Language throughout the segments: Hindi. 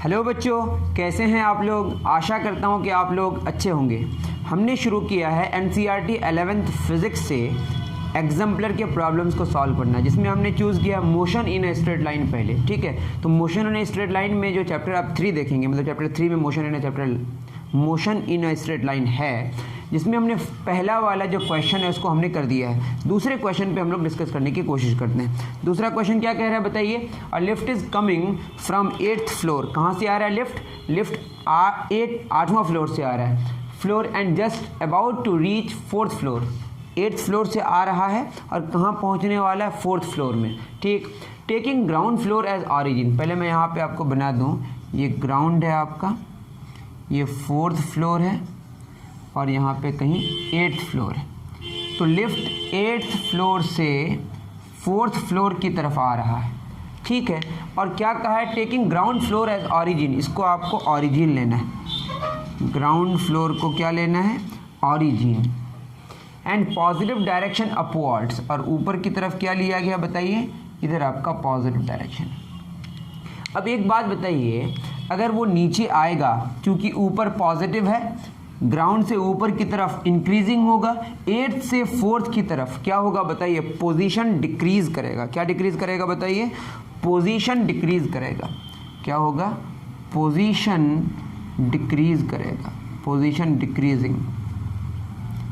हेलो बच्चों, कैसे हैं आप लोग। आशा करता हूं कि आप लोग अच्छे होंगे। हमने शुरू किया है एनसीईआरटी 11th फिज़िक्स से एग्जाम्पलर के प्रॉब्लम्स को सॉल्व करना, जिसमें हमने चूज़ किया motion in a straight line पहले। ठीक है, तो motion in a straight line में जो चैप्टर आप 3 देखेंगे, मतलब चैप्टर 3 में motion in a straight line है, जिसमें हमने पहला वाला जो क्वेश्चन है उसको हमने कर दिया है। दूसरे क्वेश्चन पे हम लोग डिस्कस करने की कोशिश करते हैं। दूसरा क्वेश्चन क्या कह रहा है बताइए। A lift is coming from 8th floor. कहाँ से आ रहा है लिफ्ट 8वां फ्लोर से आ रहा है floor, and just about to reach 4th floor. 8th floor से आ रहा है और कहाँ पहुँचने वाला है, 4th फ्लोर में। ठीक, taking ground floor as origin. पहले मैं यहाँ पे आपको बना दूँ, ये ग्राउंड है आपका, ये 4th फ्लोर है और यहाँ पे कहीं 8th फ्लोर है। तो लिफ्ट 8th फ्लोर से 4th फ्लोर की तरफ आ रहा है। ठीक है, और क्या कहा है, taking ground floor as origin. इसको आपको ऑरिजिन लेना है, ग्राउंड फ्लोर को क्या लेना है, origin. And positive direction upwards, और ऊपर की तरफ क्या लिया गया बताइए, इधर आपका पॉजिटिव डायरेक्शन। अब एक बात बताइए, अगर वो नीचे आएगा, क्योंकि ऊपर पॉजिटिव है, ग्राउंड से ऊपर की तरफ इंक्रीजिंग होगा, 8th से 4th की तरफ क्या होगा बताइए, पोजीशन डिक्रीज करेगा। क्या डिक्रीज करेगा बताइए, पोजीशन डिक्रीज करेगा। क्या होगा, पोजीशन डिक्रीज करेगा, पोजीशन डिक्रीजिंग।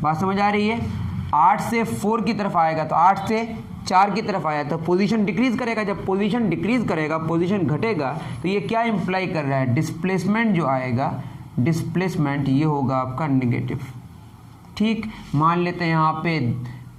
बात समझ आ रही है। 8 से 4 की तरफ आएगा तो 8 से 4 की तरफ आया तो पोजीशन डिक्रीज करेगा। जब पोजीशन डिक्रीज करेगा, पोजीशन घटेगा, तो ये क्या इंप्लाई कर रहा है, डिस्प्लेसमेंट जो आएगा, डिस्प्लेसमेंट ये होगा आपका नेगेटिव। ठीक, मान लेते हैं यहाँ पे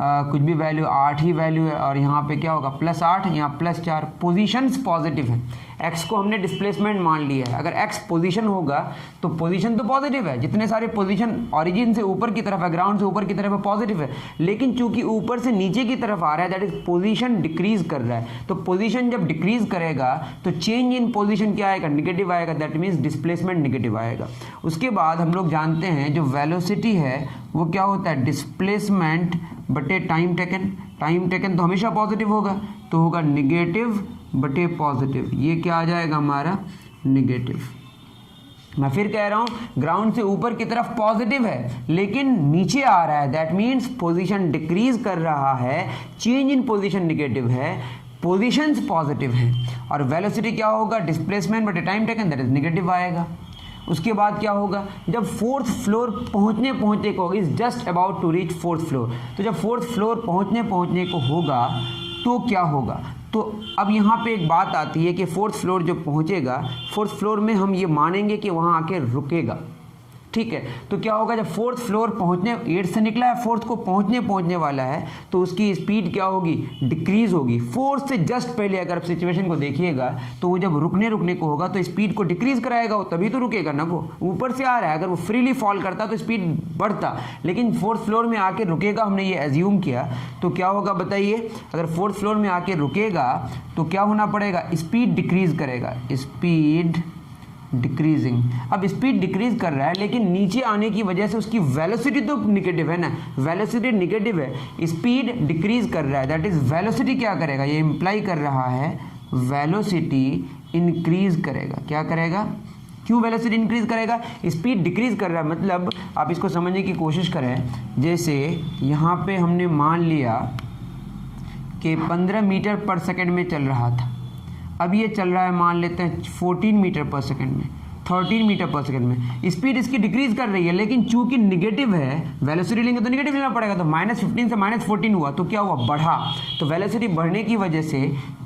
कुछ भी वैल्यू 8 ही वैल्यू है, और यहाँ पे क्या होगा +8, यहाँ +4। पोजीशंस पॉजिटिव है, x को हमने डिस्प्लेसमेंट मान लिया है। अगर x पोजीशन होगा तो पोजीशन तो पॉजिटिव है, जितने सारे पोजीशन ओरिजिन से ऊपर की तरफ है, ग्राउंड से ऊपर की तरफ है, पॉजिटिव है। लेकिन चूंकि ऊपर से नीचे की तरफ आ रहा है, दैट इज पोजीशन डिक्रीज कर रहा है। तो पोजीशन जब डिक्रीज करेगा तो चेंज इन पोजीशन क्या आएगा, नेगेटिव आएगा। दैट मीन्स डिस्प्लेसमेंट नेगेटिव आएगा। उसके बाद हम लोग जानते हैं जो वेलोसिटी है वो क्या होता है, डिस्प्लेसमेंट बटे टाइम टेकन। टाइम टेकन तो हमेशा पॉजिटिव होगा, तो होगा नेगेटिव बटे पॉजिटिव। ये क्या आ जाएगा हमारा, नेगेटिव। मैं फिर कह रहा हूँ, ग्राउंड से ऊपर की तरफ पॉजिटिव है लेकिन नीचे आ रहा है, दैट मीन्स पोजीशन डिक्रीज कर रहा है, चेंज इन पोजीशन नेगेटिव है, पोजीशंस पॉजिटिव हैं। और वेलोसिटी क्या होगा, डिस्प्लेसमेंट बटे time taken, that is negative आएगा। उसके बाद क्या होगा, जब 4th फ्लोर पहुंचने को is just about to reach 4th floor, तो जब 4th फ्लोर पहुंचने को होगा तो क्या होगा। तो अब यहाँ पे एक बात आती है कि 4th फ्लोर जो पहुँचेगा, 4th फ्लोर में हम ये मानेंगे कि वहाँ आके रुकेगा। ठीक है, तो क्या होगा, जब 4th फ्लोर पहुँचने, 8 से निकला है, 4th को पहुँचने वाला है, तो उसकी स्पीड क्या होगी, डिक्रीज होगी। 4th से जस्ट पहले अगर आप सिचुएशन को देखिएगा तो वो जब रुकने को होगा तो स्पीड को डिक्रीज कराएगा, वो तभी तो रुकेगा ना। वो ऊपर से आ रहा है, अगर वो फ्रीली फॉल करता तो स्पीड बढ़ता, लेकिन 4th फ्लोर में आके रुकेगा, हमने ये एज्यूम किया। तो क्या होगा बताइए, अगर 4th फ्लोर में आके रुकेगा तो क्या होना पड़ेगा, स्पीड डिक्रीज करेगा, स्पीड डिक्रीजिंग। अब स्पीड डिक्रीज कर रहा है लेकिन नीचे आने की वजह से उसकी वेलोसिटी तो निगेटिव है ना, वेलोसिटी निगेटिव है, स्पीड डिक्रीज कर रहा है, दैट इज वेलोसिटी क्या करेगा, ये इंप्लाई कर रहा है वेलोसिटी इंक्रीज करेगा। क्या करेगा, क्यों वेलोसिटी इंक्रीज करेगा, स्पीड डिक्रीज कर रहा है। मतलब आप इसको समझने की कोशिश करें, जैसे यहाँ पे हमने मान लिया कि 15 मीटर पर सेकेंड में चल रहा था, अब ये चल रहा है मान लेते हैं 14 मीटर पर सेकंड में, 13 मीटर पर सेकंड में। स्पीड इसकी डिक्रीज कर रही है, लेकिन चूंकि निगेटिव है, वेलोसिटी लेंगे तो निगेटिव लेना पड़ेगा, तो -15 से -14 हुआ, तो क्या हुआ, बढ़ा। तो वेलोसिटी बढ़ने की वजह से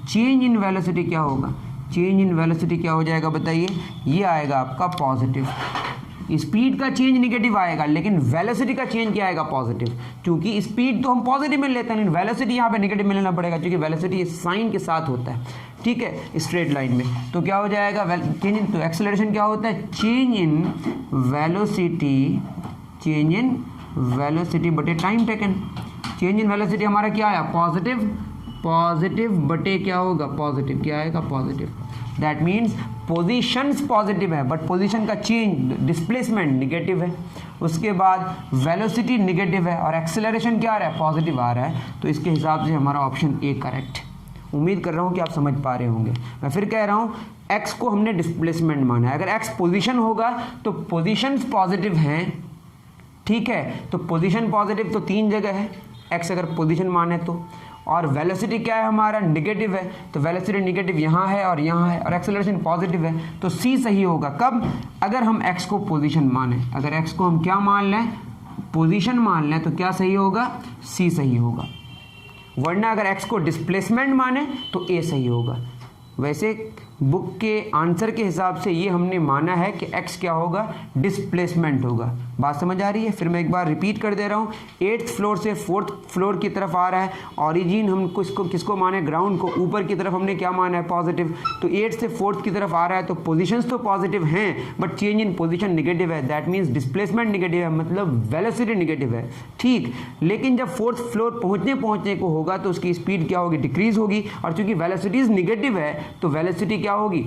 चेंज इन वेलोसिटी क्या होगा, चेंज इन वेलोसिटी क्या हो जाएगा बताइए, ये आएगा आपका पॉजिटिव। स्पीड का चेंज निगेटिव आएगा लेकिन वेलोसिटी का चेंज क्या आएगा, पॉजिटिव। क्योंकि स्पीड तो हम पॉजिटिव में लेते हैं, लेकिन वेलोसिटी यहाँ पे निगेटिव में लेना पड़ेगा, क्योंकि वेलोसिटी साइन के साथ होता है। ठीक है, स्ट्रेट लाइन में तो क्या हो जाएगा, चेंज इन, तो एक्सेलरेशन क्या होता है, change in velocity, change in velocity बटे time taken. Change in velocity हमारा क्या आया, पॉजिटिव, पॉजिटिव बटे क्या होगा, पॉजिटिव, क्या आएगा, positive. That means positions positive है बट पोजीशन का चेंज, डिस्प्लेसमेंट निगेटिव है। उसके बाद वेलोसिटी निगेटिव है और एक्सेलरेशन क्या आ रहा है, पॉजिटिव आ रहा है। तो इसके हिसाब से हमारा ऑप्शन ए करेक्ट। उम्मीद कर रहा हूँ कि आप समझ पा रहे होंगे। मैं फिर कह रहा हूँ, एक्स को हमने डिस्प्लेसमेंट माना है। अगर एक्स पोजीशन होगा तो पोजीशंस पॉजिटिव हैं, ठीक है, तो पोजीशन पॉजिटिव तो 3 जगह है एक्स अगर पोजीशन माने तो, और वेलोसिटी क्या है हमारा, निगेटिव है, तो वेलोसिटी निगेटिव यहाँ है और यहाँ है, और एक्सेलरेशन पॉजिटिव है, तो सी सही होगा। कब, अगर हम एक्स को पोजीशन माने, अगर एक्स को हम क्या मान लें, पोजीशन मान लें, तो क्या सही होगा, सी सही होगा। वरना अगर एक्स को डिस्प्लेसमेंट माने तो ए सही होगा। वैसे बुक के आंसर के हिसाब से ये हमने माना है कि x क्या होगा, डिस्प्लेसमेंट होगा। बात समझ आ रही है? फिर मैं एक बार रिपीट कर दे रहा हूँ, 8th फ्लोर से 4th फ्लोर की तरफ आ रहा है, ऑरिजिन हम किसको माने, ग्राउंड को, ऊपर की तरफ हमने क्या माना है, पॉजिटिव, तो 8th से 4th की तरफ आ रहा है, तो पोजीशंस तो पॉजिटिव हैं but change in position negative है, दैट मीन्स डिस्प्लेसमेंट निगेटिव है, मतलब वेलोसिटी निगेटिव है, ठीक। लेकिन जब 4th फ्लोर पहुँचने को होगा तो उसकी स्पीड क्या होगी, डिक्रीज होगी, और चूंकि वेलोसिटीज निगेटिव है तो वेलोसिटी क्या होगी,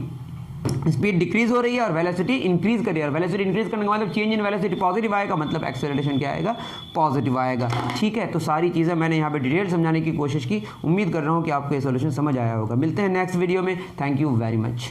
स्पीड डिक्रीज हो रही है और वेलोसिटी इंक्रीज कर रही है, और वेलोसिटी इंक्रीज करने का मतलब चेंज इन वेलोसिटी पॉजिटिव आएगा, मतलब एक्सेलरेशन क्या आएगा, पॉजिटिव आएगा, ठीक है। तो सारी चीज़ें मैंने यहाँ पे डिटेल समझाने की कोशिश की। उम्मीद कर रहा हूँ कि आपको ये सॉल्यूशन समझ आया होगा। मिलते हैं नेक्स्ट वीडियो में। Thank you very much.